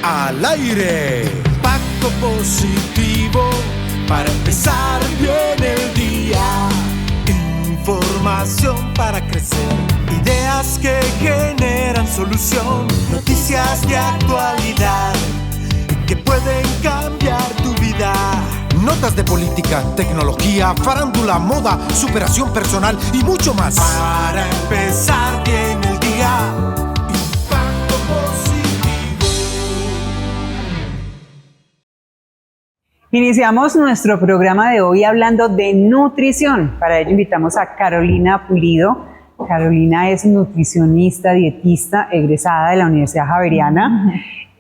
al aire. Impacto positivo para empezar bien el día. Información para crecer, ideas que generan solución, noticias de actualidad que pueden cambiar tu vida. Notas de política, tecnología, farándula, moda, superación personal y mucho más. Para empezar bien el día. Impacto positivo. Iniciamos nuestro programa de hoy hablando de nutrición. Para ello invitamos a Carolina Pulido. Carolina es nutricionista, dietista, egresada de la Universidad Javeriana.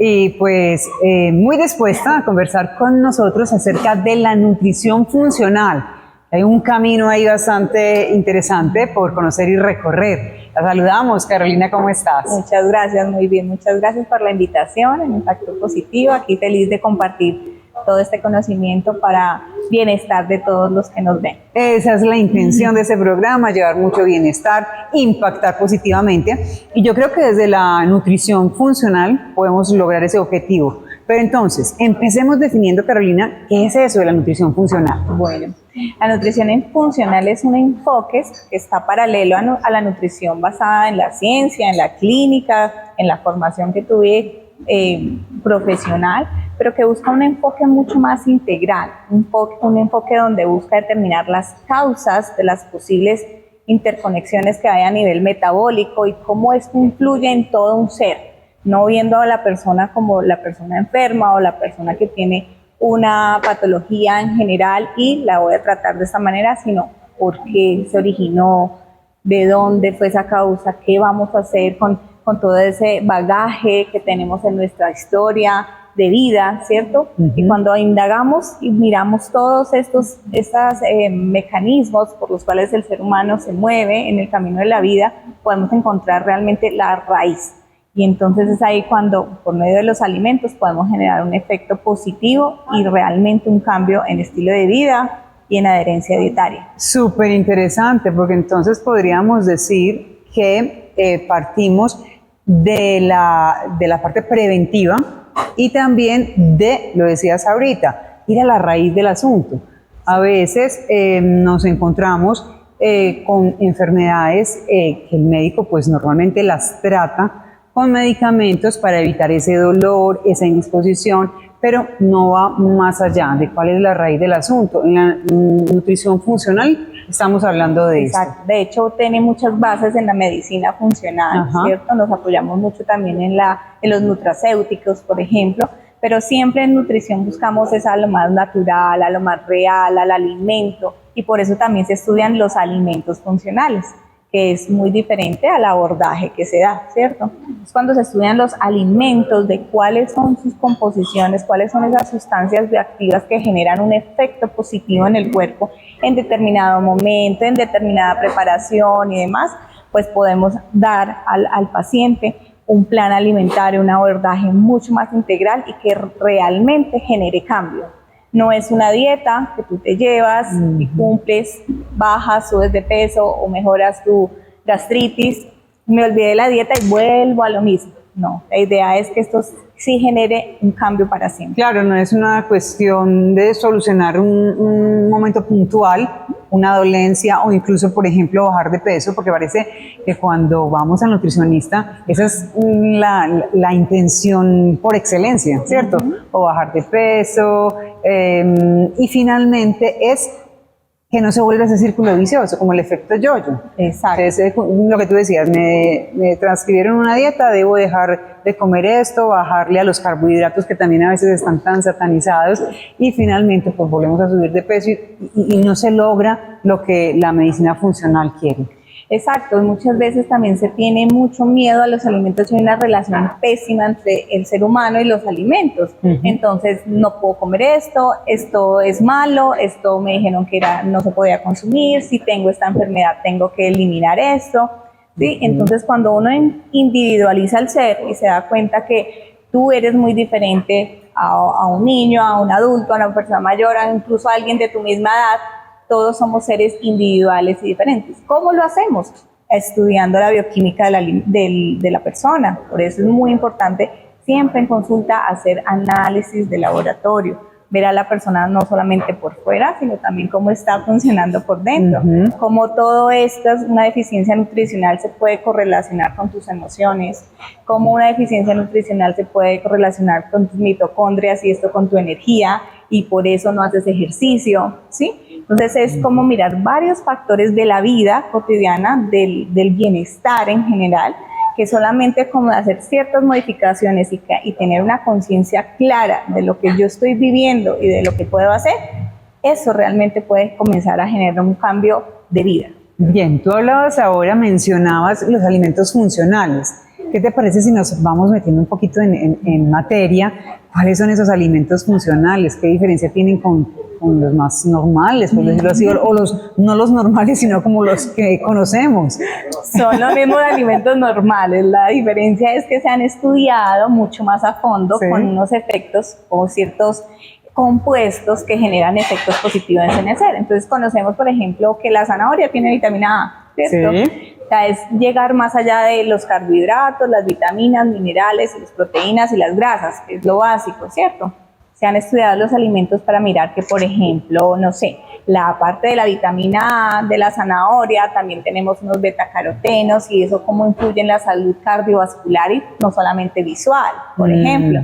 Y pues muy dispuesta a conversar con nosotros acerca de la nutrición funcional. Hay un camino ahí bastante interesante por conocer y recorrer. La saludamos, Carolina, ¿cómo estás? Muchas gracias, muy bien. Muchas gracias por la invitación en Impacto Positivo. Aquí feliz de compartir todo este conocimiento para bienestar de todos los que nos ven. Esa es la intención de ese programa, llevar mucho bienestar, impactar positivamente. Y yo creo que desde la nutrición funcional podemos lograr ese objetivo. Pero entonces, empecemos definiendo, Carolina, ¿qué es eso de la nutrición funcional? Bueno, la nutrición funcional es un enfoque que está paralelo a la nutrición basada en la ciencia, en la clínica, en la formación que tuve profesional, pero que busca un enfoque mucho más integral, un enfoque donde busca determinar las causas de las posibles interconexiones que hay a nivel metabólico y cómo esto influye en todo un ser, no viendo a la persona como la persona enferma o la persona que tiene una patología en general y la voy a tratar de esta manera, sino por qué se originó, de dónde fue esa causa, qué vamos a hacer con todo ese bagaje que tenemos en nuestra historia de vida, ¿cierto? Y cuando indagamos y miramos todos estos mecanismos por los cuales el ser humano se mueve en el camino de la vida, podemos encontrar realmente la raíz. Y entonces es ahí cuando, por medio de los alimentos, podemos generar un efecto positivo y realmente un cambio en estilo de vida y en adherencia dietaria. Súper interesante, porque entonces podríamos decir que partimos de la parte preventiva y también lo decías ahorita, ir a la raíz del asunto. A veces nos encontramos con enfermedades que el médico pues normalmente las trata con medicamentos para evitar ese dolor, esa indisposición, pero no va más allá de cuál es la raíz del asunto. En la nutrición funcional estamos hablando de esto. Exacto. De hecho, tiene muchas bases en la medicina funcional, ¿cierto? Nos apoyamos mucho también en los nutracéuticos, por ejemplo, pero siempre en nutrición buscamos a lo más natural, a lo más real, al alimento, y por eso también se estudian los alimentos funcionales, que es muy diferente al abordaje que se da, ¿cierto? Es cuando se estudian los alimentos, de cuáles son sus composiciones, cuáles son esas sustancias bioactivas que generan un efecto positivo en el cuerpo en determinado momento, en determinada preparación y demás, pues podemos dar al paciente un plan alimentario, un abordaje mucho más integral y que realmente genere cambio. No es una dieta que tú te llevas y cumples, bajas, subes de peso o mejoras tu gastritis. Me olvidé de la dieta y vuelvo a lo mismo. No, la idea es que esto sí genere un cambio para siempre. Claro, no es una cuestión de solucionar un momento puntual, una dolencia o incluso, por ejemplo, bajar de peso, porque parece que cuando vamos al nutricionista, esa es la intención por excelencia, ¿cierto? O bajar de peso y finalmente es que no se vuelva ese círculo vicioso, como el efecto yo-yo. Exacto. Entonces, lo que tú decías, me transcribieron una dieta, debo dejar de comer esto, bajarle a los carbohidratos que también a veces están tan satanizados y finalmente pues volvemos a subir de peso y no se logra lo que la medicina funcional quiere. Exacto, muchas veces también se tiene mucho miedo a los alimentos y hay una relación pésima entre el ser humano y los alimentos. Entonces, no puedo comer esto es malo, esto me dijeron que no se podía consumir, si tengo esta enfermedad tengo que eliminar esto. ¿Sí? Entonces, cuando uno individualiza el ser y se da cuenta que tú eres muy diferente a un niño, a un adulto, a una persona mayor, incluso a alguien de tu misma edad, todos somos seres individuales y diferentes. ¿Cómo lo hacemos? Estudiando la bioquímica de la persona. Por eso es muy importante siempre en consulta hacer análisis de laboratorio, ver a la persona no solamente por fuera, sino también cómo está funcionando por dentro, cómo todo esto, una deficiencia nutricional se puede correlacionar con tus emociones, cómo una deficiencia nutricional se puede correlacionar con tus mitocondrias y esto con tu energía, y por eso no haces ejercicio, ¿sí? Entonces es como mirar varios factores de la vida cotidiana, del bienestar en general, que solamente como hacer ciertas modificaciones y tener una conciencia clara de lo que yo estoy viviendo y de lo que puedo hacer, eso realmente puede comenzar a generar un cambio de vida. Bien, tú hablabas ahora, mencionabas los alimentos funcionales. ¿Qué te parece si nos vamos metiendo un poquito en materia? ¿Cuáles son esos alimentos funcionales? ¿Qué diferencia tienen con los más normales, por decirlo así, o no los normales, sino como los que conocemos? Son los mismos alimentos normales, la diferencia es que se han estudiado mucho más a fondo, sí, con unos efectos o ciertos compuestos que generan efectos positivos en el ser. Entonces conocemos, por ejemplo, que la zanahoria tiene vitamina A, ¿cierto? Sí. O sea, es llegar más allá de los carbohidratos, las vitaminas, minerales, las proteínas y las grasas, que es lo básico, ¿cierto? Se han estudiado los alimentos para mirar que, por ejemplo, no sé, la parte de la vitamina A de la zanahoria, también tenemos unos betacarotenos y eso cómo influye en la salud cardiovascular y no solamente visual, por ejemplo.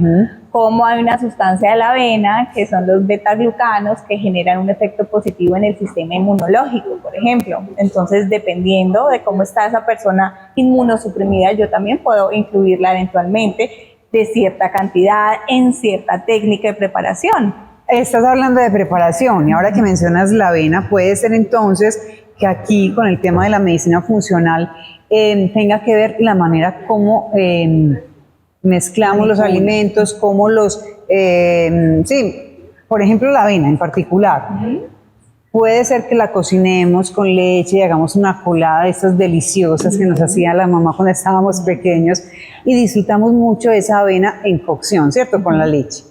Como hay una sustancia de la avena, que son los betaglucanos, que generan un efecto positivo en el sistema inmunológico, por ejemplo. Entonces, dependiendo de cómo está esa persona inmunosuprimida, yo también puedo incluirla eventualmente de cierta cantidad en cierta técnica de preparación. Estás hablando de preparación y ahora que mencionas la avena, puede ser entonces que aquí con el tema de la medicina funcional tenga que ver la manera como mezclamos los alimentos, cómo los, sí, por ejemplo la avena en particular. Puede ser que la cocinemos con leche y hagamos una colada de estas deliciosas que nos hacía la mamá cuando estábamos pequeños y disfrutamos mucho de esa avena en cocción, ¿cierto? Con la leche.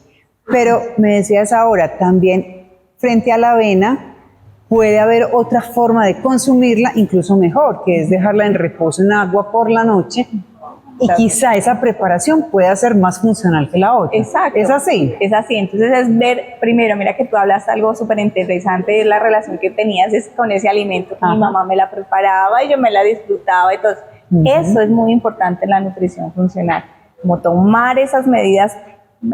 Pero me decías ahora, también frente a la avena puede haber otra forma de consumirla, incluso mejor, que es dejarla en reposo en agua por la noche. Y quizá esa preparación pueda ser más funcional que la otra. Exacto. ¿Es así? Es así. Entonces es ver, primero, mira que tú hablas algo súper interesante de la relación que tenías con ese alimento. Mi mamá me la preparaba y yo me la disfrutaba. Entonces, eso es muy importante en la nutrición funcional. Como tomar esas medidas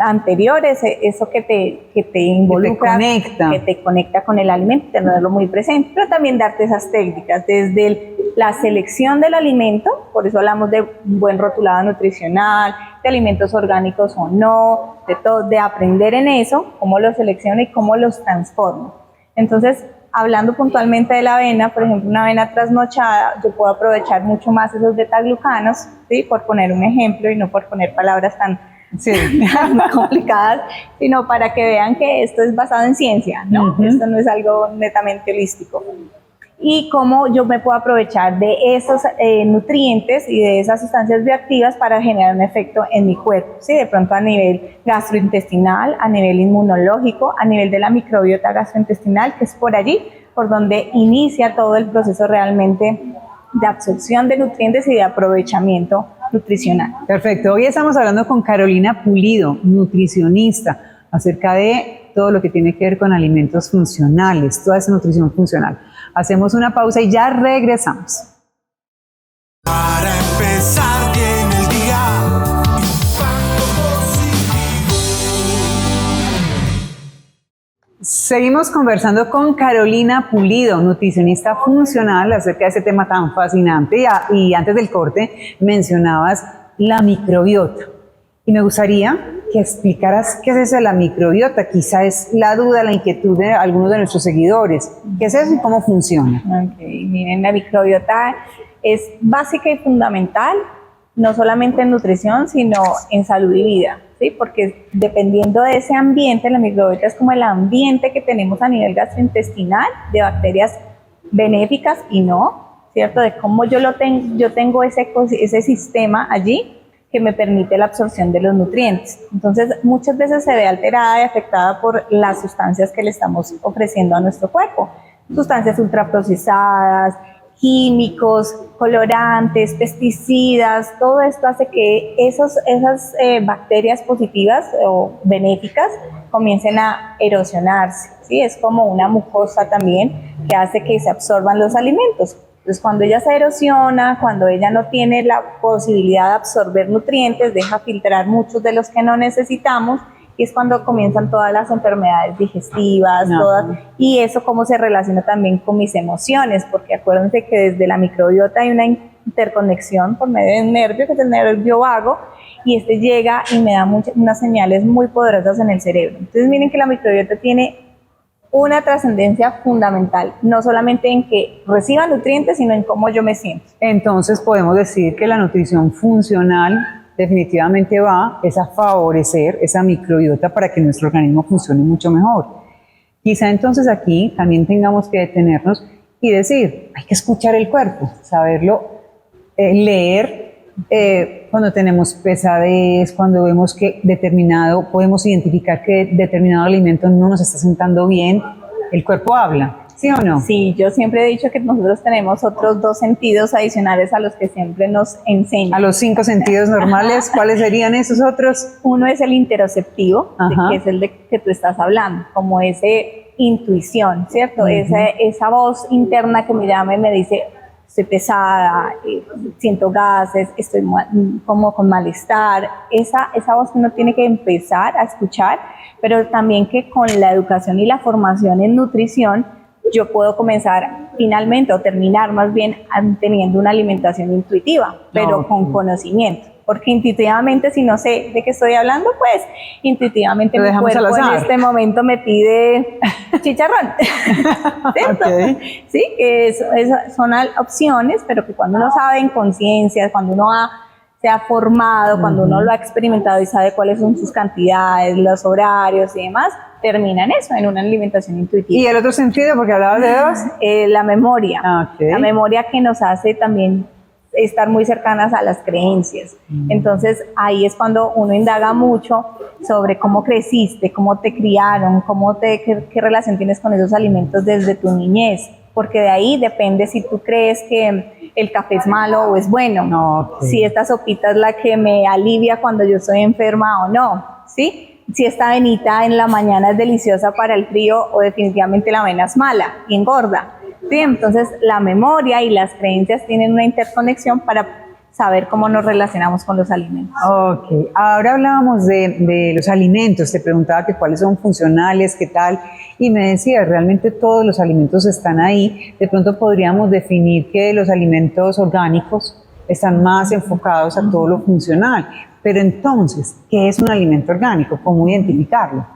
anteriores, eso que te involucra, que te conecta con el alimento, tenerlo muy presente, pero también darte esas técnicas desde la selección del alimento, por eso hablamos de un buen rotulado nutricional, de alimentos orgánicos o no, de todo, de aprender en eso, cómo los selecciono y cómo los transformo. Entonces, hablando puntualmente de la avena, por ejemplo, una avena trasnochada, yo puedo aprovechar mucho más esos betaglucanos, ¿sí? Por poner un ejemplo y no por poner palabras tan muy complicadas, sino para que vean que esto es basado en ciencia, ¿no? Esto no es algo netamente holístico. Y cómo yo me puedo aprovechar de esos nutrientes y de esas sustancias bioactivas para generar un efecto en mi cuerpo, ¿sí? De pronto a nivel gastrointestinal, a nivel inmunológico, a nivel de la microbiota gastrointestinal, que es por allí, por donde inicia todo el proceso realmente de absorción de nutrientes y de aprovechamiento nutricional. Perfecto. Hoy estamos hablando con Carolina Pulido, nutricionista, acerca de todo lo que tiene que ver con alimentos funcionales, toda esa nutrición funcional. Hacemos una pausa y ya regresamos. Para empezar bien el día, impacto positivo. Seguimos conversando con Carolina Pulido, nutricionista funcional, acerca de este tema tan fascinante. Y antes del corte mencionabas la microbiota. Y me gustaría que explicaras qué es eso de la microbiota. Quizá es la duda, la inquietud de algunos de nuestros seguidores. ¿Qué es eso y cómo funciona? Miren, la microbiota es básica y fundamental, no solamente en nutrición, sino en salud y vida, ¿sí? Porque dependiendo de ese ambiente, la microbiota es como el ambiente que tenemos a nivel gastrointestinal de bacterias benéficas y no, ¿cierto? De cómo yo tengo ese sistema allí que me permite la absorción de los nutrientes. Entonces, muchas veces se ve alterada y afectada por las sustancias que le estamos ofreciendo a nuestro cuerpo. Sustancias ultraprocesadas, químicos, colorantes, pesticidas, todo esto hace que esas bacterias positivas o benéficas comiencen a erosionarse, ¿sí? Es como una mucosa también que hace que se absorban los alimentos. Entonces, cuando ella se erosiona, cuando ella no tiene la posibilidad de absorber nutrientes, deja filtrar muchos de los que no necesitamos, y es cuando comienzan todas las enfermedades digestivas, y eso cómo se relaciona también con mis emociones, porque acuérdense que desde la microbiota hay una interconexión por medio de un nervio, que es el nervio vago, y este llega y me da unas señales muy poderosas en el cerebro. Entonces miren que la microbiota tiene una trascendencia fundamental, no solamente en que reciba nutrientes, sino en cómo yo me siento. Entonces podemos decir que la nutrición funcional definitivamente es a favorecer esa microbiota para que nuestro organismo funcione mucho mejor. Quizá entonces aquí también tengamos que detenernos y decir, hay que escuchar el cuerpo, saberlo, leer cuando tenemos pesadez, cuando vemos que podemos identificar que determinado alimento no nos está sentando bien, el cuerpo habla. ¿Sí o no? Sí, yo siempre he dicho que nosotros tenemos otros 2 sentidos adicionales a los que siempre nos enseñan. A los 5 sentidos normales, ¿cuáles serían esos otros? Uno es el interoceptivo, que es el de que tú estás hablando, como ese intuición, ¿cierto? Esa voz interna que me llama y me dice, estoy pesada, siento gases, estoy como con malestar. Esa voz que uno tiene que empezar a escuchar, pero también que con la educación y la formación en nutrición, yo puedo comenzar finalmente o terminar más bien teniendo una alimentación intuitiva, pero con conocimiento. Porque intuitivamente, si no sé de qué estoy hablando, pues intuitivamente mi cuerpo en este momento me pide chicharrón. ¿Cierto? Okay. Sí, que son opciones, pero que cuando uno sabe en conciencia, cuando uno se ha formado, cuando uno lo ha experimentado y sabe cuáles son sus cantidades, los horarios y demás, termina en eso, en una alimentación intuitiva. ¿Y el otro sentido? Porque hablabas de 2. La memoria. Okay. La memoria que nos hace también estar muy cercanas a las creencias. Entonces ahí es cuando uno indaga mucho sobre cómo creciste, cómo te criaron, qué relación tienes con esos alimentos desde tu niñez, porque de ahí depende si tú crees que el café es malo o es bueno, si esta sopita es la que me alivia cuando yo estoy enferma o no, ¿sí? Si esta avenita en la mañana es deliciosa para el frío o definitivamente la avena es mala y engorda. Sí, entonces la memoria y las creencias tienen una interconexión para saber cómo nos relacionamos con los alimentos. Ok, ahora hablábamos de los alimentos, te preguntaba que cuáles son funcionales, qué tal, y me decía, realmente todos los alimentos están ahí. De pronto podríamos definir que los alimentos orgánicos están más enfocados a todo lo funcional, pero entonces, ¿qué es un alimento orgánico? ¿Cómo identificarlo?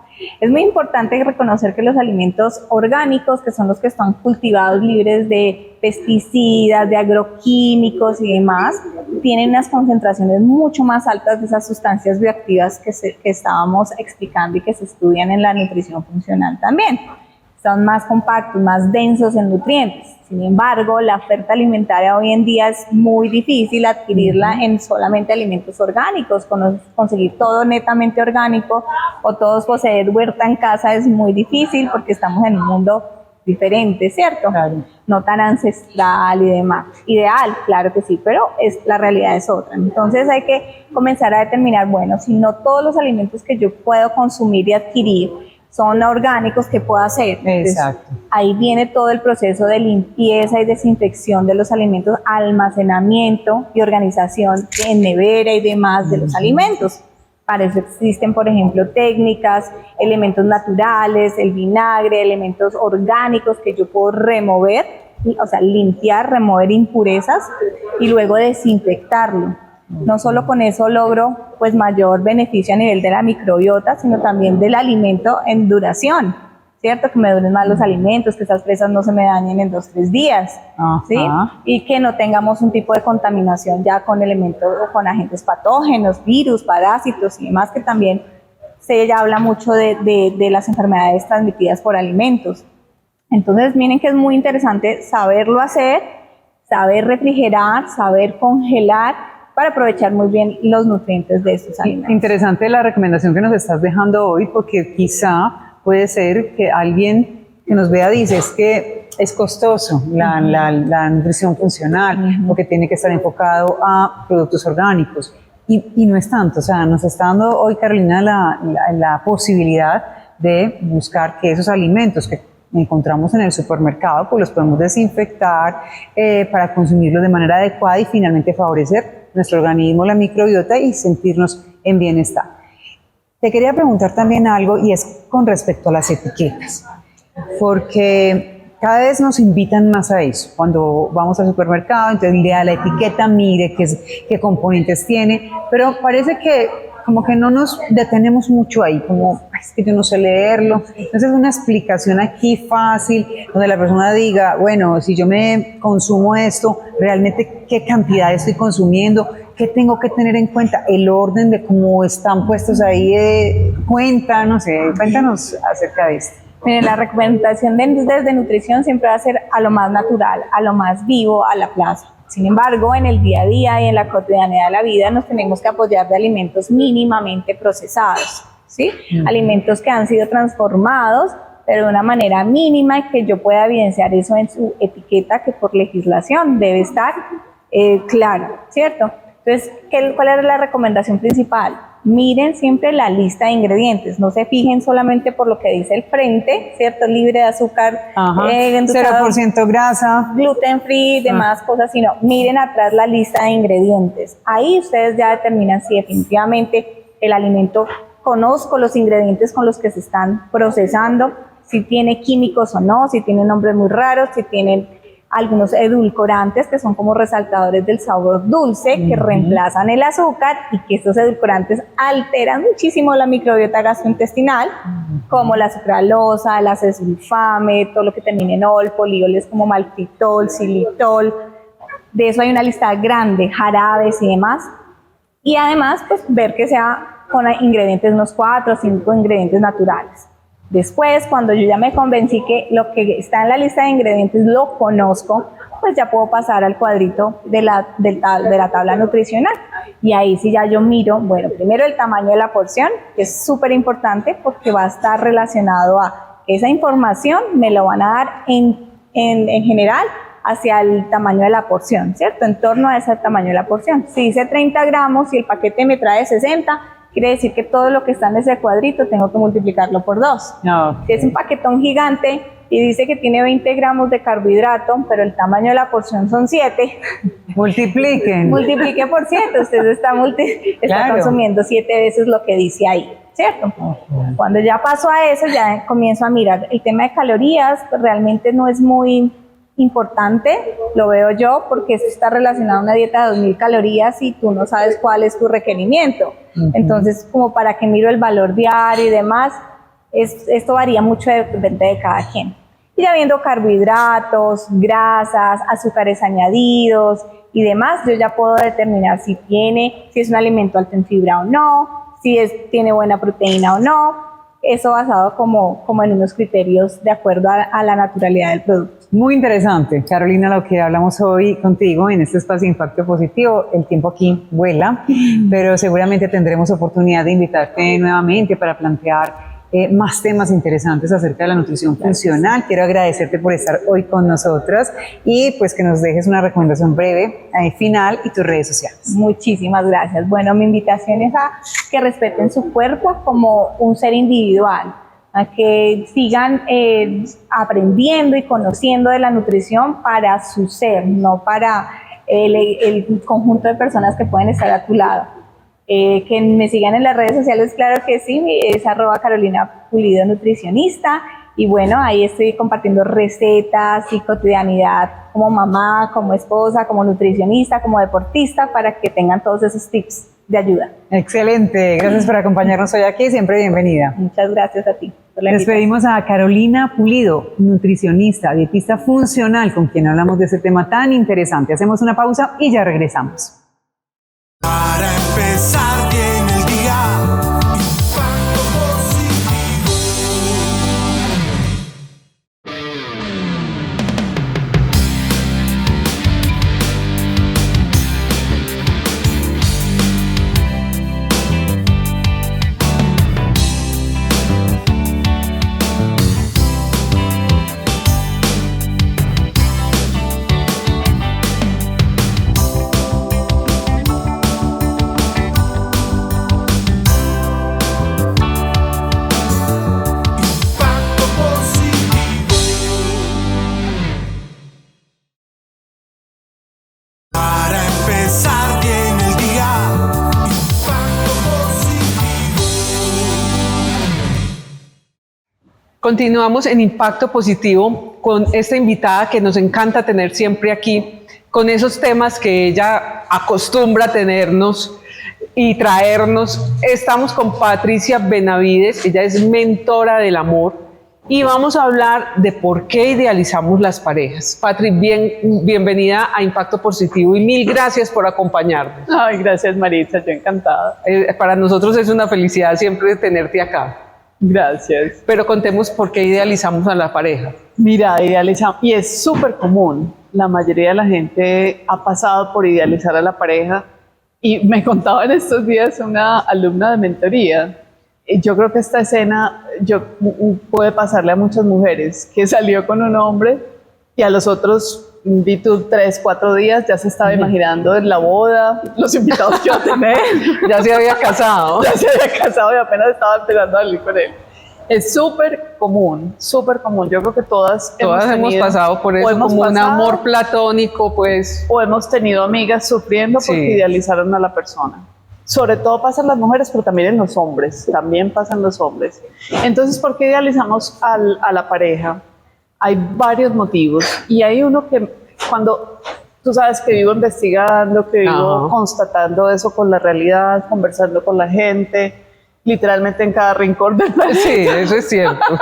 Es muy importante reconocer que los alimentos orgánicos, que son los que están cultivados libres de pesticidas, de agroquímicos y demás, tienen unas concentraciones mucho más altas de esas sustancias bioactivas que estábamos explicando y que se estudian en la nutrición funcional también. Son más compactos, más densos en nutrientes. Sin embargo, la oferta alimentaria hoy en día es muy difícil adquirirla en solamente alimentos orgánicos. Conseguir todo netamente orgánico o todos poseer huerta en casa es muy difícil porque estamos en un mundo diferente, ¿cierto? Claro. No tan ancestral y demás. Ideal, claro que sí, pero la realidad es otra. Entonces hay que comenzar a determinar, bueno, si no todos los alimentos que yo puedo consumir y adquirir son orgánicos, ¿qué puedo hacer? Exacto. Entonces, ahí viene todo el proceso de limpieza y desinfección de los alimentos, almacenamiento y organización en nevera y demás de los alimentos. Para eso existen, por ejemplo, técnicas, elementos naturales, el vinagre, elementos orgánicos que yo puedo remover, o sea, limpiar, remover impurezas y luego desinfectarlo. No solo con eso logro pues mayor beneficio a nivel de la microbiota, sino también del alimento en duración, ¿cierto? Que me duren más los alimentos, que esas presas no se me dañen en 2 o 3 días, ¿sí? Y que no tengamos un tipo de contaminación ya con elementos o con agentes patógenos, virus, parásitos y demás, que también se habla mucho de las enfermedades transmitidas por alimentos. Entonces miren que es muy interesante saberlo hacer, saber refrigerar, saber congelar, para aprovechar muy bien los nutrientes de estos alimentos. Interesante la recomendación que nos estás dejando hoy, porque quizá puede ser que alguien que nos vea dice, es que es costoso la nutrición funcional, porque tiene que estar enfocado a productos orgánicos. Y no es tanto, o sea, nos está dando hoy Carolina la posibilidad de buscar que esos alimentos que encontramos en el supermercado, pues los podemos desinfectar para consumirlos de manera adecuada y finalmente favorecer nuestro organismo, la microbiota y sentirnos en bienestar. Te quería preguntar también algo y es con respecto a las etiquetas, porque cada vez nos invitan más a eso. Cuando vamos al supermercado, entonces lea la etiqueta, mire qué componentes tiene, pero parece que como que no nos detenemos mucho ahí, como es que yo no sé leerlo. Entonces una explicación aquí fácil, donde la persona diga, bueno, si yo me consumo esto, realmente qué cantidad estoy consumiendo, qué tengo que tener en cuenta, el orden de cómo están puestos ahí, cuéntanos acerca de esto. Miren, la recomendación desde nutrición siempre va a ser a lo más natural, a lo más vivo, a la plaza. Sin embargo, en el día a día y en la cotidianidad de la vida nos tenemos que apoyar de alimentos mínimamente procesados, ¿sí? Alimentos que han sido transformados, pero de una manera mínima y que yo pueda evidenciar eso en su etiqueta, que por legislación debe estar claro, ¿cierto? Entonces, ¿cuál es la recomendación principal? Miren siempre la lista de ingredientes, no se fijen solamente por lo que dice el frente, ¿cierto? Libre de azúcar, 0% grasa, gluten free, demás cosas, sino miren atrás la lista de ingredientes. Ahí ustedes ya determinan si definitivamente el alimento, conozco los ingredientes con los que se están procesando, si tiene químicos o no, si tiene nombres muy raros, si tienen algunos edulcorantes que son como resaltadores del sabor dulce que reemplazan el azúcar y que estos edulcorantes alteran muchísimo la microbiota gastrointestinal, como la sucralosa, la acesulfame, todo lo que termine en ol, polioles como maltitol, xilitol. De eso hay una lista grande, jarabes y demás. Y además, pues ver que sea con ingredientes, unos 4 o 5 ingredientes naturales. Después, cuando yo ya me convencí que lo que está en la lista de ingredientes lo conozco, pues ya puedo pasar al cuadrito de la tabla nutricional. Y ahí sí ya yo miro, bueno, primero el tamaño de la porción, que es súper importante porque va a estar relacionado a esa información, me lo van a dar en general hacia el tamaño de la porción, ¿cierto? En torno a ese tamaño de la porción. Si dice 30 gramos y el paquete me trae 60, quiere decir que todo lo que está en ese cuadrito tengo que multiplicarlo por 2. No. Si es un paquetón gigante y dice que tiene 20 gramos de carbohidrato, pero el tamaño de la porción son 7, multiplique por 7, usted está consumiendo 7 veces lo que dice ahí, ¿cierto? Cuando ya paso a eso, ya comienzo a mirar. El tema de calorías pues, realmente no es muy importante, lo veo yo, porque esto está relacionado a una dieta de 2000 calorías y tú no sabes cuál es tu requerimiento. Entonces, como para que miro el valor diario y demás, esto varía mucho depende de cada quien. Y ya viendo carbohidratos, grasas, azúcares añadidos y demás, yo ya puedo determinar si es un alimento alto en fibra o no, si tiene buena proteína o no. Eso basado como en unos criterios de acuerdo a la naturalidad del producto. Muy interesante, Carolina, lo que hablamos hoy contigo en este espacio de Impacto Positivo. El tiempo aquí vuela, pero seguramente tendremos oportunidad de invitarte nuevamente para plantear más temas interesantes acerca de la nutrición funcional. Quiero agradecerte por estar hoy con nosotras y pues que nos dejes una recomendación breve final y tus redes sociales. Muchísimas gracias. Bueno, mi invitación es a que respeten su cuerpo como un ser individual, a que sigan aprendiendo y conociendo de la nutrición para su ser, no para el conjunto de personas que pueden estar a tu lado. Que me sigan en las redes sociales, claro que sí, es @Carolina Pulido nutricionista, y bueno, ahí estoy compartiendo recetas y cotidianidad como mamá, como esposa, como nutricionista, como deportista, para que tengan todos esos tips de ayuda. Excelente, gracias por acompañarnos hoy aquí, siempre bienvenida. Muchas gracias a ti por la invitación. Despedimos a Carolina Pulido, nutricionista, dietista funcional, con quien hablamos de este tema tan interesante. Hacemos una pausa y ya regresamos. Para empezar bien el día, Impacto Positivo. Continuamos en Impacto Positivo con esta invitada que nos encanta tener siempre aquí, con esos temas que ella acostumbra tenernos y traernos. Estamos con Patricia Benavides, ella es mentora del amor y vamos a hablar de por qué idealizamos las parejas. Patri, bienvenida a Impacto Positivo y mil gracias por acompañarnos. Ay, gracias Maritza, yo encantada. Para nosotros es una felicidad siempre tenerte acá. Gracias. Pero contemos por qué idealizamos a la pareja. Mira, idealizamos, y es súper común, la mayoría de la gente ha pasado por idealizar a la pareja y me contaba en estos días una alumna de mentoría. Yo creo que esta escena puede pasarle a muchas mujeres, que salió con un hombre y a los otros, vi tú, 3, 4 días, ya se estaba imaginando en la boda, los invitados que iba a tener. Ya se había casado. Ya se había casado y apenas estaba empezando a salir con él. Es súper común, súper común. Yo creo que todas hemos pasado por eso, como un amor platónico, pues. O hemos tenido amigas sufriendo porque idealizaron a la persona. Sobre todo pasa en las mujeres, pero también en los hombres. También pasan los hombres. Entonces, ¿por qué idealizamos a la pareja? Hay varios motivos. Y hay uno que cuando tú sabes que vivo investigando, que vivo constatando eso con la realidad, conversando con la gente, literalmente en cada rincón del país. Sí, eso es cierto.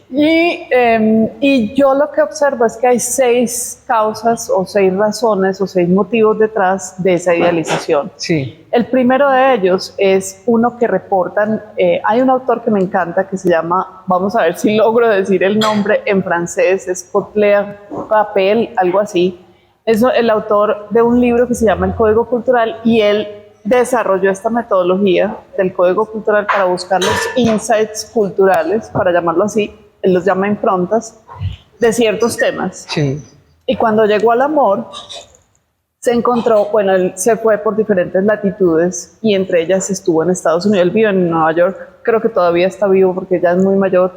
Y yo lo que observo es que hay 6 causas o 6 razones o 6 motivos detrás de esa idealización. Sí. El primero de ellos es uno que reportan, hay un autor que me encanta que se llama, vamos a ver si logro decir el nombre en francés, es Claire Capel, algo así. Es el autor de un libro que se llama El Código Cultural y él desarrolló esta metodología del Código Cultural para buscar los insights culturales, para llamarlo así, él los llama improntas, de ciertos temas. Sí. Y cuando llegó al amor, se encontró, bueno, él se fue por diferentes latitudes y entre ellas estuvo en Estados Unidos, él vive en Nueva York, creo que todavía está vivo porque ya es muy mayor,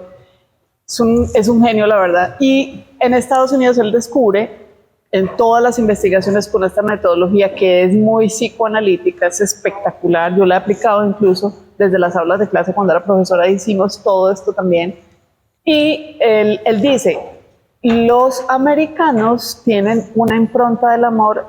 es un genio la verdad, y en Estados Unidos él descubre en todas las investigaciones con esta metodología que es muy psicoanalítica, es espectacular, yo la he aplicado incluso desde las aulas de clase cuando era profesora, hicimos todo esto también, y él dice, los americanos tienen una impronta del amor,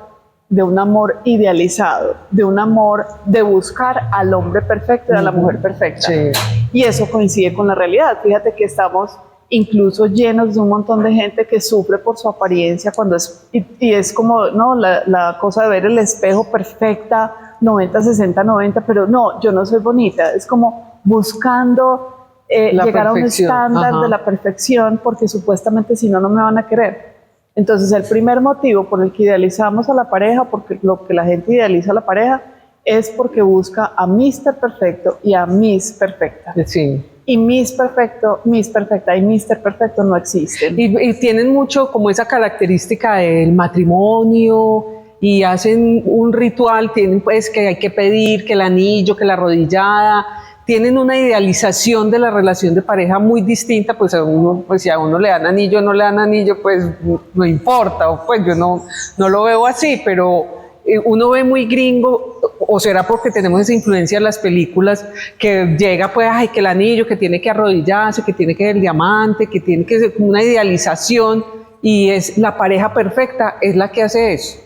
de un amor idealizado, de un amor de buscar al hombre perfecto y a la mujer perfecta. Sí. Y eso coincide con la realidad. Fíjate que estamos incluso llenos de un montón de gente que sufre por su apariencia cuando y es como no la cosa de ver el espejo perfecta 90, 60, 90, pero no, yo no soy bonita, es como buscando llegar a un estándar de la perfección porque supuestamente si no, no me van a querer. Entonces el primer motivo por el que idealizamos a la pareja, porque lo que la gente idealiza a la pareja es porque busca a Mr. Perfecto y a Miss Perfecta. Sí. Y Miss Perfecto, Miss Perfecta y Mr. Perfecto no existen. Y tienen mucho como esa característica del matrimonio y hacen un ritual, tienen pues que hay que pedir, que el anillo, que la arrodillada, tienen una idealización de la relación de pareja muy distinta, pues a uno, pues si a uno le dan anillo o no le dan anillo, pues no importa, o pues yo no lo veo así, pero uno ve muy gringo, o será porque tenemos esa influencia en las películas, que llega pues, ay, que el anillo, que tiene que arrodillarse, que tiene que ser el diamante, que tiene que ser como una idealización, y es la pareja perfecta, es la que hace eso.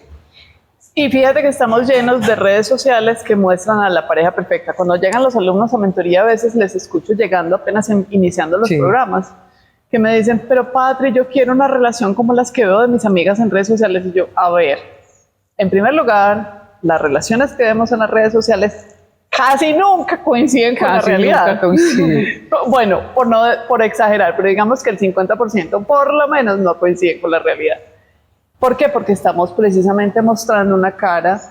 Y fíjate que estamos llenos de redes sociales que muestran a la pareja perfecta. Cuando llegan los alumnos a mentoría, a veces les escucho llegando apenas iniciando los programas, que me dicen, pero Patri, yo quiero una relación como las que veo de mis amigas en redes sociales. Y yo, a ver, en primer lugar, las relaciones que vemos en las redes sociales casi nunca coinciden con la realidad. Bueno, por exagerar, pero digamos que el 50% por lo menos no coinciden con la realidad. ¿Por qué? Porque estamos precisamente mostrando una cara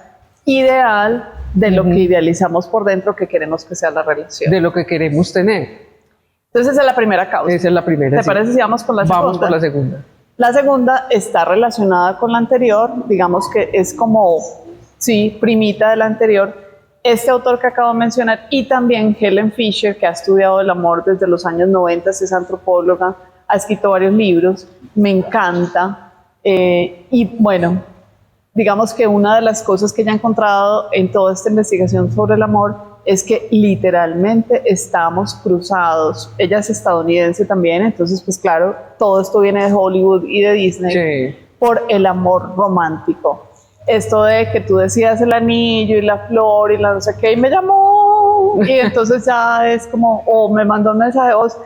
ideal de lo que idealizamos por dentro que queremos que sea la relación. De lo que queremos tener. Entonces esa es la primera causa. Esa es la primera. ¿Te parece si vamos con la segunda? Vamos por la segunda. La segunda está relacionada con la anterior, digamos que es como, sí, primita de la anterior. Este autor que acabo de mencionar y también Helen Fisher, que ha estudiado el amor desde los años 90, es antropóloga, ha escrito varios libros, me encanta. Y bueno, digamos que una de las cosas que ella ha encontrado en toda esta investigación sobre el amor es que literalmente estamos cruzados. Ella es estadounidense también, entonces pues claro, todo esto viene de Hollywood y de Disney, Sí. por el amor romántico. Esto de que tú decías el anillo y la flor y la no sé qué, y me llamó, y entonces ya es como, o me mandó un mensaje de voz.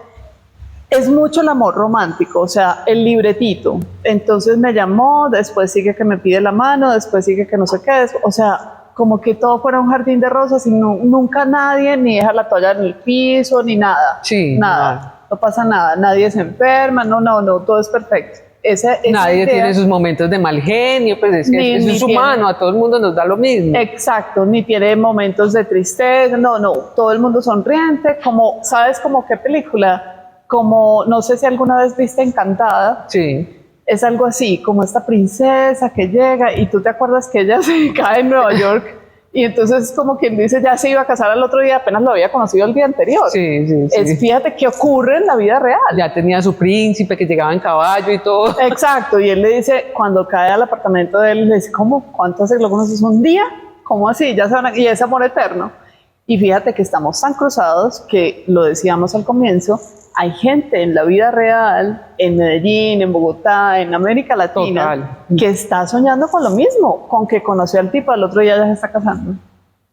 Es mucho el amor romántico, o sea, el libretito. Entonces me llamó, después sigue que me pide la mano, después sigue que no sé qué, o sea, como que todo fuera un jardín de rosas y nunca nadie ni deja la toalla en el piso, ni nada. Sí, nada, no pasa nada, nadie se enferma, no, todo es perfecto. Esa Nadie idea, tiene sus momentos de mal genio, pues es que Ni- eso ni es humano, a todo el mundo nos da lo mismo. exacto, ni tiene momentos de tristeza, no, todo el mundo sonriente, como, ¿sabes como qué película? Como, no sé si alguna vez viste Encantada, Sí. es algo así, como esta princesa que llega y tú te acuerdas que ella se cae en Nueva York y entonces como quien dice ya se iba a casar al otro día, apenas lo había conocido el día anterior. Sí. Fíjate qué ocurre en la vida real. Ya tenía su príncipe que llegaba en caballo y todo. Exacto, y él le dice, cuando cae al apartamento de él, le dice, ¿cómo? ¿Cuánto hace que lo conoces? ¿Un día? ¿Cómo así? Ya se van y es amor eterno. Y fíjate que estamos tan cruzados que, lo decíamos al comienzo, hay gente en la vida real, en Medellín, en Bogotá, en América Latina, Total. que está soñando con lo mismo, con que conoció al tipo, al otro día ya se está casando.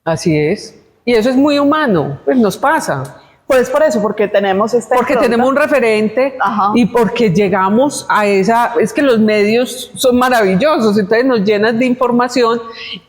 Así es. Y eso es muy humano, pues nos pasa. Pues por eso, porque tenemos esta Porque impronta. tenemos un referente. Ajá. Y porque llegamos a esa, es que los medios son maravillosos, entonces nos llenan de información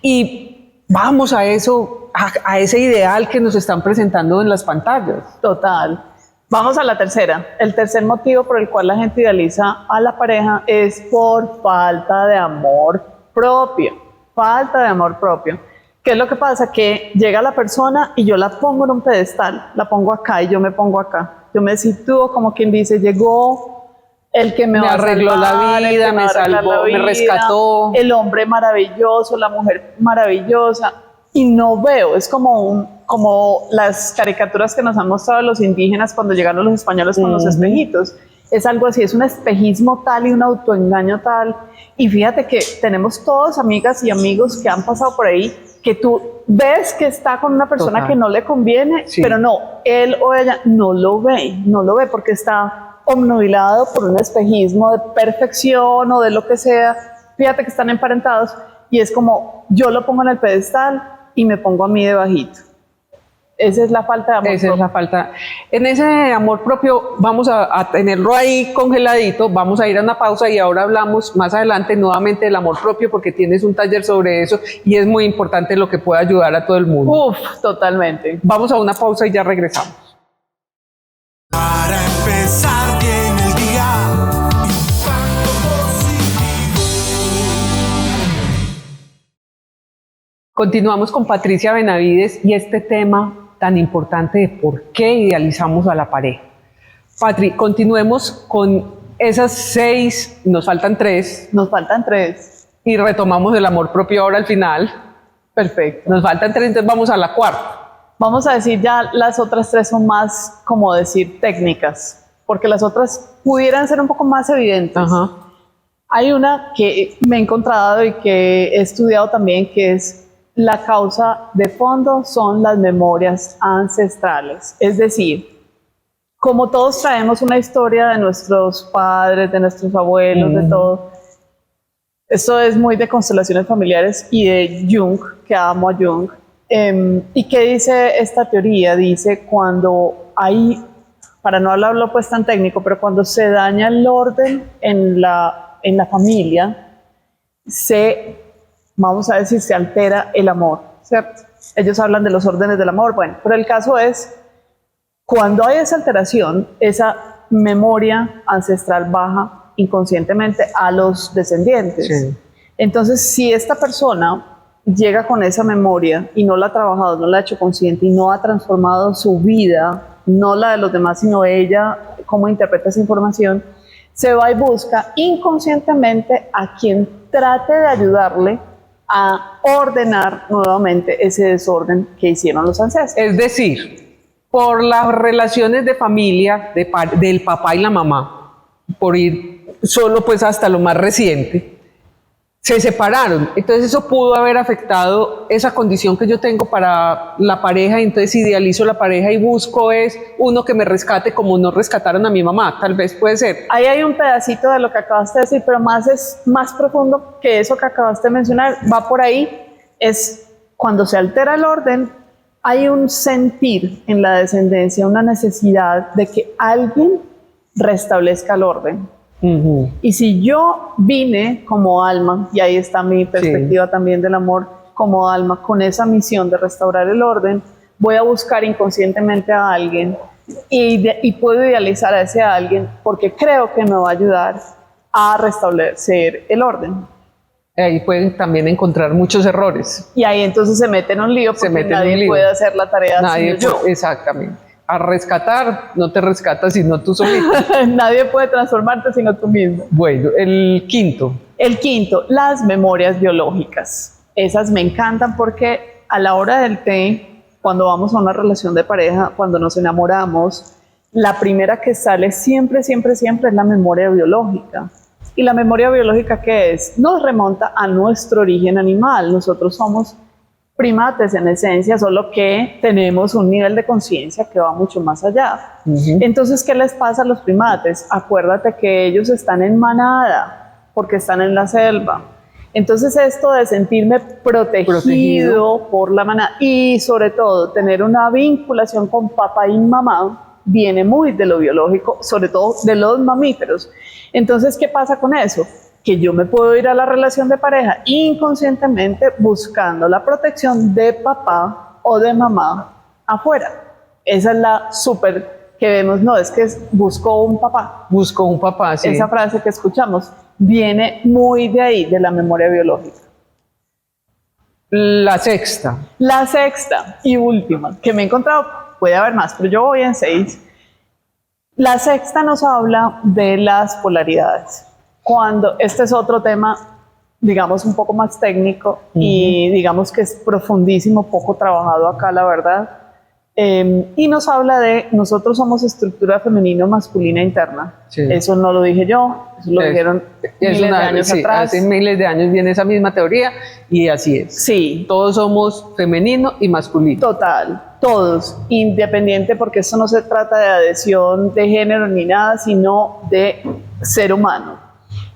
y vamos a eso, a ese ideal que nos están presentando en las pantallas. Total. Vamos a la tercera. El tercer motivo por el cual la gente idealiza a la pareja es por falta de amor propio. Falta de amor propio. ¿Qué es lo que pasa? Que llega la persona y yo la pongo en un pedestal, la pongo acá y yo me pongo acá. Yo me sitúo como quien dice, llegó el que me va a arregló salvar, la el vida, que me va a arreglar salvó, la me vida, rescató. el hombre maravilloso, la mujer maravillosa. Y no veo, es como las caricaturas que nos han mostrado los indígenas cuando llegaron los españoles con los espejitos. Es algo así, es un espejismo tal y un autoengaño tal. Y fíjate que tenemos todos amigas y amigos que han pasado por ahí, que tú ves que está con una persona Total. que no le conviene, Sí. pero no, él o ella no lo ve porque está obnubilado por un espejismo de perfección o de lo que sea. Fíjate que están emparentados y es como yo lo pongo en el pedestal y me pongo a mí de bajito. Esa es la falta de amor Esa es propio. la falta. En ese amor propio vamos a tenerlo ahí congeladito, vamos a ir a una pausa y ahora hablamos más adelante nuevamente del amor propio porque tienes un taller sobre eso y es muy importante lo que puede ayudar a todo el mundo. Uf, totalmente. Vamos a una pausa y ya regresamos. Para empezar bien el día, impacto positivo. Continuamos con Patricia Benavides y este tema tan importante de por qué idealizamos a la pareja. Patri, continuemos con esas 6, nos faltan 3 Nos faltan 3. y retomamos el amor propio ahora al final. Perfecto. Nos faltan 3, entonces vamos a la cuarta. Vamos a decir ya las otras 3 son más, como decir, técnicas, porque las otras pudieran ser un poco más evidentes. Ajá. Hay una que me he encontrado y que he estudiado también, que es la causa de fondo son las memorias ancestrales. Es decir, como todos traemos una historia de nuestros padres, de nuestros abuelos, de todo. Esto es muy de constelaciones familiares y de Jung, que amo a Jung. ¿Y qué dice esta teoría? Dice cuando hay, para no hablarlo pues tan técnico, pero cuando se daña el orden en la familia, vamos a decir, se altera el amor, ¿cierto? Ellos hablan de los órdenes del amor, bueno, pero el caso es, cuando hay esa alteración, esa memoria ancestral baja inconscientemente a los descendientes. Sí. Entonces, si esta persona llega con esa memoria y no la ha trabajado, no la ha hecho consciente y no ha transformado su vida, no la de los demás, sino ella, cómo interpreta esa información, se va y busca inconscientemente a quien trate de ayudarle a ordenar nuevamente ese desorden que hicieron los ancestros. Es decir, por las relaciones de familia del papá y la mamá, por ir solo pues hasta lo más reciente, se separaron. Entonces eso pudo haber afectado esa condición que yo tengo para la pareja, y entonces idealizo la pareja y busco es uno que me rescate como no rescataron a mi mamá, tal vez puede ser. Ahí hay un pedacito de lo que acabaste de decir, pero es más profundo que eso que acabaste de mencionar, va por ahí, es cuando se altera el orden, hay un sentir en la descendencia, una necesidad de que alguien restablezca el orden. Y si yo vine como alma, y ahí está mi perspectiva también del amor, como alma, con esa misión de restaurar el orden, voy a buscar inconscientemente a alguien y puedo idealizar a ese alguien porque creo que me va a ayudar a restablecer el orden. Ahí pueden también encontrar muchos errores. Y ahí entonces se mete en un lío porque nadie puede hacer la tarea sino yo. Exactamente. A rescatar, no te rescatas sino tú solito. Nadie puede transformarte sino tú mismo. Bueno, el quinto. El quinto, las memorias biológicas. Esas me encantan porque a la hora del té, cuando vamos a una relación de pareja, cuando nos enamoramos, la primera que sale siempre, siempre, siempre es la memoria biológica. ¿Y la memoria biológica qué es? Nos remonta a nuestro origen animal. Nosotros somos primates en esencia, solo que tenemos un nivel de conciencia que va mucho más allá. Entonces, ¿qué les pasa a los primates? Acuérdate que ellos están en manada, porque están en la selva. Entonces, esto de sentirme protegido por la manada y sobre todo tener una vinculación con papá y mamá viene muy de lo biológico, sobre todo de los mamíferos. Entonces, ¿qué pasa con eso? Que yo me puedo ir a la relación de pareja inconscientemente buscando la protección de papá o de mamá afuera. Esa es la súper que vemos, no, es que busco un papá. Busco un papá, sí. Esa frase que escuchamos viene muy de ahí, de la memoria biológica. La sexta. La sexta y última, que me he encontrado, puede haber más, pero yo voy en 6. La sexta nos habla de las polaridades. Cuando este es otro tema, digamos, un poco más técnico y digamos que es profundísimo, poco trabajado acá, la verdad. Y nos habla de nosotros somos estructura femenino-masculina interna. Sí. Eso no lo dije yo, eso lo dijeron miles de años atrás. Hace miles de años viene esa misma teoría y así es. Sí. Todos somos femenino y masculino. Total, todos, independiente, porque esto no se trata de adhesión de género ni nada, sino de ser humano.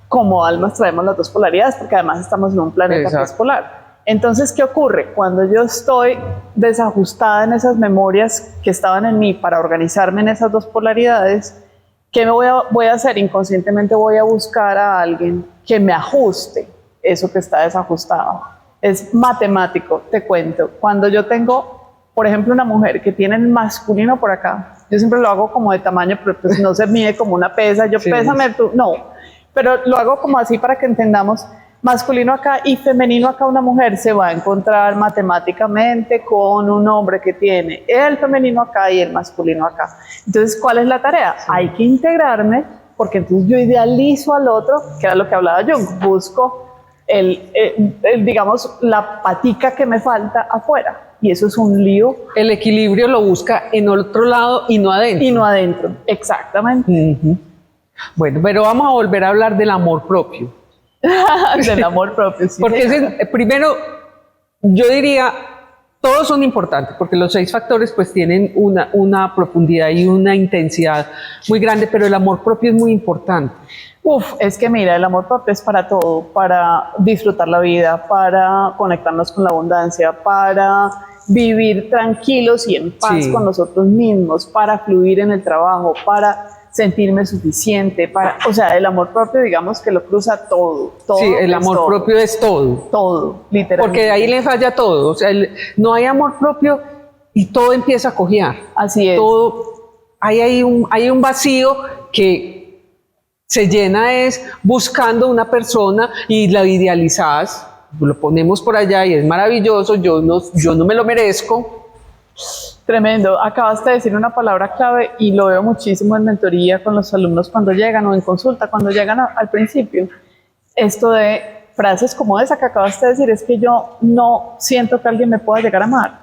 Como almas traemos las dos polaridades, porque además estamos en un planeta que es polar. Entonces, ¿qué ocurre? Cuando yo estoy desajustada en esas memorias que estaban en mí para organizarme en esas dos polaridades, ¿qué voy a hacer? Inconscientemente voy a buscar a alguien que me ajuste eso que está desajustado. Es matemático, te cuento. Cuando yo tengo, por ejemplo, una mujer que tiene el masculino por acá, yo siempre lo hago como de tamaño, pero pues no se mide como una pesa, yo pésame tú, no. Pero lo hago como así para que entendamos, masculino acá y femenino acá, una mujer se va a encontrar matemáticamente con un hombre que tiene el femenino acá y el masculino acá. Entonces, ¿cuál es la tarea? Hay que integrarme, porque entonces yo idealizo al otro, que era lo que hablaba Jung, busco digamos, la patica que me falta afuera. Y eso es un lío. El equilibrio lo busca en otro lado y no adentro. Y no adentro, exactamente. Bueno, pero vamos a volver a hablar del amor propio. Del amor propio, sí. Porque primero, yo diría, todos son importantes, porque los 6 factores pues tienen una profundidad y una intensidad muy grande, pero el amor propio es muy importante. Es que mira, el amor propio es para todo, para disfrutar la vida, para conectarnos con la abundancia, para vivir tranquilos y en paz con nosotros mismos, para fluir en el trabajo, para sentirme suficiente, o sea, el amor propio, digamos que lo cruza todo. Sí, el amor propio es todo. Todo, literalmente. Porque de ahí le falla todo, o sea, no hay amor propio y todo empieza a cojear. Así es. Todo, hay un vacío que se llena es buscando una persona y la idealizas, lo ponemos por allá y es maravilloso, yo no me lo merezco. Tremendo, acabaste de decir una palabra clave y lo veo muchísimo en mentoría con los alumnos cuando llegan o en consulta, cuando llegan al principio. Esto de frases como esa que acabaste de decir, es que yo no siento que alguien me pueda llegar a amar.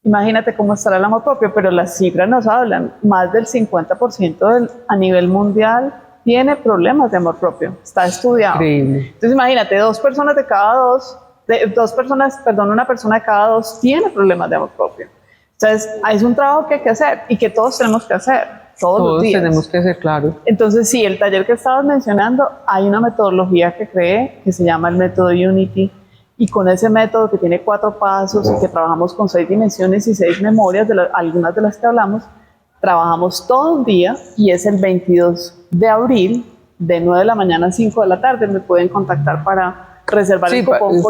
Imagínate cómo estará el amor propio, pero las cifras nos hablan, más del 50% a nivel mundial tiene problemas de amor propio, está estudiado. Increíble. Entonces imagínate, una persona de cada dos tiene problemas de amor propio. Entonces es un trabajo que hay que hacer y que todos tenemos que hacer, todos los días. Tenemos que hacer, claro. Entonces sí, el taller que estabas mencionando, hay una metodología que creé que se llama el método Unity, y con ese método que tiene 4 pasos y que trabajamos con 6 dimensiones y 6 memorias, algunas de las que hablamos, trabajamos todo un día y es el 22 de abril de 9 de la mañana a 5 de la tarde. Me pueden contactar para reservar el cupón.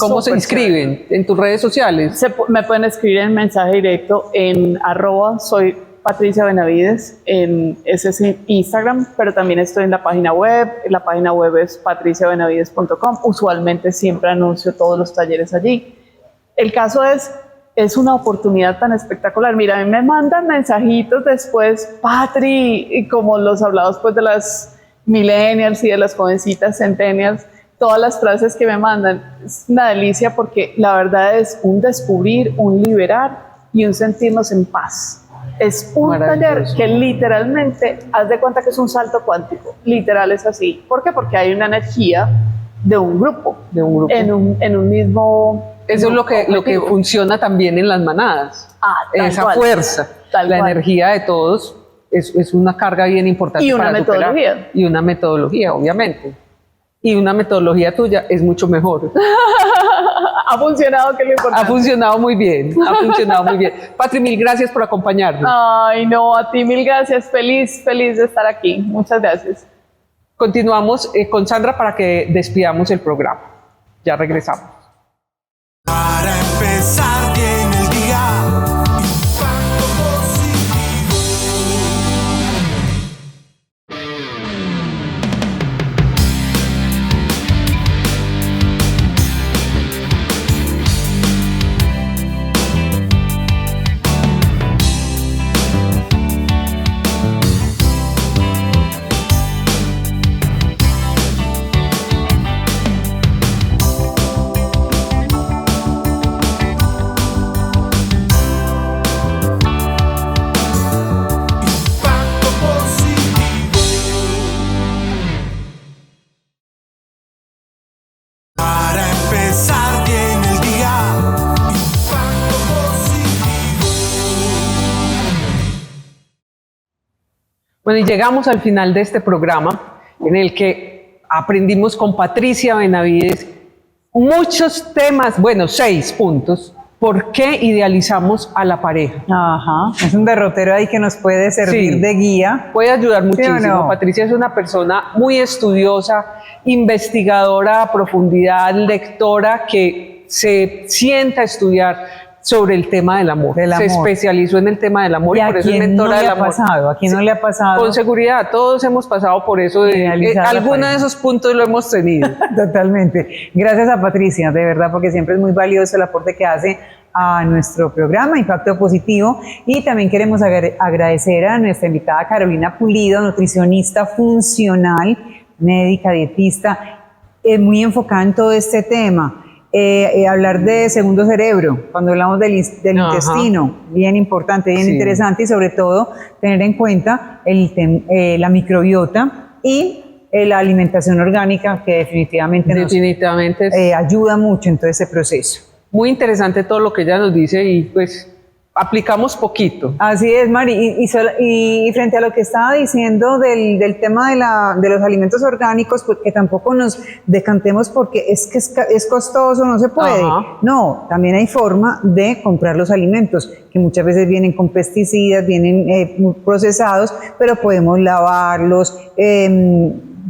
¿Cómo se inscriben? ¿En tus redes sociales? Me pueden escribir en mensaje directo en @ soy Patricia Benavides, ese es Instagram, pero también estoy en la página web. La página web es patriciabenavides.com. Usualmente siempre anuncio todos los talleres allí. El caso es una oportunidad tan espectacular. Mira, a mí me mandan mensajitos después, Patri, y como los hablados pues de las millennials y de las jovencitas centennials, todas las frases que me mandan, es una delicia porque la verdad es un descubrir, un liberar y un sentirnos en paz. Es un taller que literalmente, haz de cuenta que es un salto cuántico, literal es así. ¿Por qué? Porque hay una energía de un grupo. En un mismo... Eso es lo que funciona también en las manadas. Esa fuerza, la energía de todos es una carga bien importante. Y una metodología. Y una metodología, obviamente. Y una metodología tuya es mucho mejor. Ha funcionado, que es lo importante. Ha funcionado muy bien, ha funcionado muy bien. Patri, mil gracias por acompañarnos. Ay, no, a ti mil gracias. Feliz de estar aquí. Muchas gracias. Continuamos con Sandra para que despidamos el programa. Ya regresamos. Para empezar bien el día, impacto positivo. Bueno, y llegamos al final de este programa en el que aprendimos con Patricia Benavides muchos temas, bueno, 6 puntos. ¿Por qué idealizamos a la pareja? Ajá, es un derrotero ahí que nos puede servir de guía. Puede ayudar muchísimo. ¿Sí o no? Patricia es una persona muy estudiosa, investigadora a profundidad, lectora, que se sienta a estudiar sobre el tema del amor. Se especializó en el tema del amor y por eso es mentora del amor. ¿A quién no le ha pasado? Con seguridad, todos hemos pasado por eso. Alguno de esos puntos lo hemos tenido. Totalmente. Gracias a Patricia, de verdad, porque siempre es muy valioso el aporte que hace a nuestro programa Impacto Positivo. Y también queremos agradecer a nuestra invitada Carolina Pulido, nutricionista funcional, médica, dietista, muy enfocada en todo este tema. Hablar de segundo cerebro, cuando hablamos del intestino, bien importante, bien interesante, y sobre todo tener en cuenta la microbiota y la alimentación orgánica, que definitivamente nos ayuda mucho en todo ese proceso. Muy interesante todo lo que ella nos dice y pues aplicamos poquito. Así es, Mari, y frente a lo que estaba diciendo del tema de los alimentos orgánicos, pues que tampoco nos decantemos porque es costoso, no se puede. No, también hay forma de comprar los alimentos, que muchas veces vienen con pesticidas, vienen procesados, pero podemos lavarlos,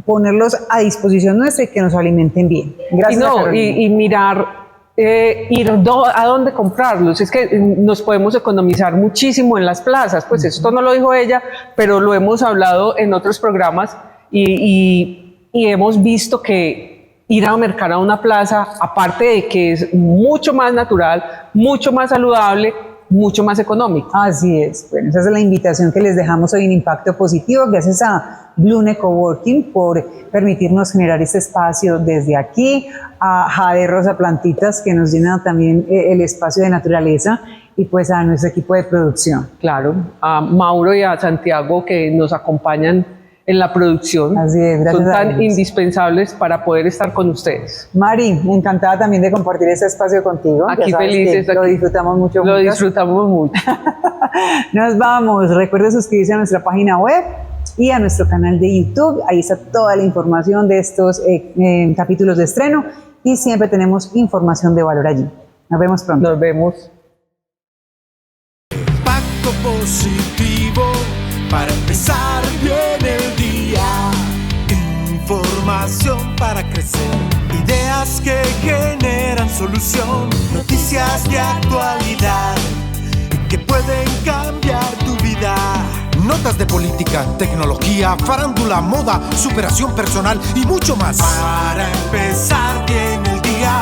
ponerlos a disposición nuestra y que nos alimenten bien. Gracias. Y mirar ir a dónde comprarlos. Es que nos podemos economizar muchísimo en las plazas. Pues esto no lo dijo ella, pero lo hemos hablado en otros programas y hemos visto que ir a mercar a una plaza, aparte de que es mucho más natural, mucho más saludable, mucho más económico. Así es. Bueno, esa es la invitación que les dejamos hoy en Impacto Positivo. Gracias a Blune Coworking por permitirnos generar este espacio desde aquí, a Jade Rosa Plantitas, que nos llena también el espacio de naturaleza, y pues a nuestro equipo de producción. Claro, a Mauro y a Santiago, que nos acompañan en la producción. Así es, gracias Son a tan Dios. indispensables para poder estar con ustedes. Mari, encantada también de compartir este espacio contigo. Aquí Ya sabes felices, que lo aquí. disfrutamos mucho Lo juntas. disfrutamos mucho. Nos vamos. Recuerde suscribirse a nuestra página web y a nuestro canal de YouTube. Ahí está toda la información de estos capítulos de estreno y siempre tenemos información de valor allí. Nos vemos pronto. Nos vemos. Impacto positivo para empezar bien el día. Información para crecer. Ideas que generan solución. Noticias de actualidad que pueden cambiar tu vida. Notas de política, tecnología, farándula, moda, superación personal y mucho más. Para empezar bien el día.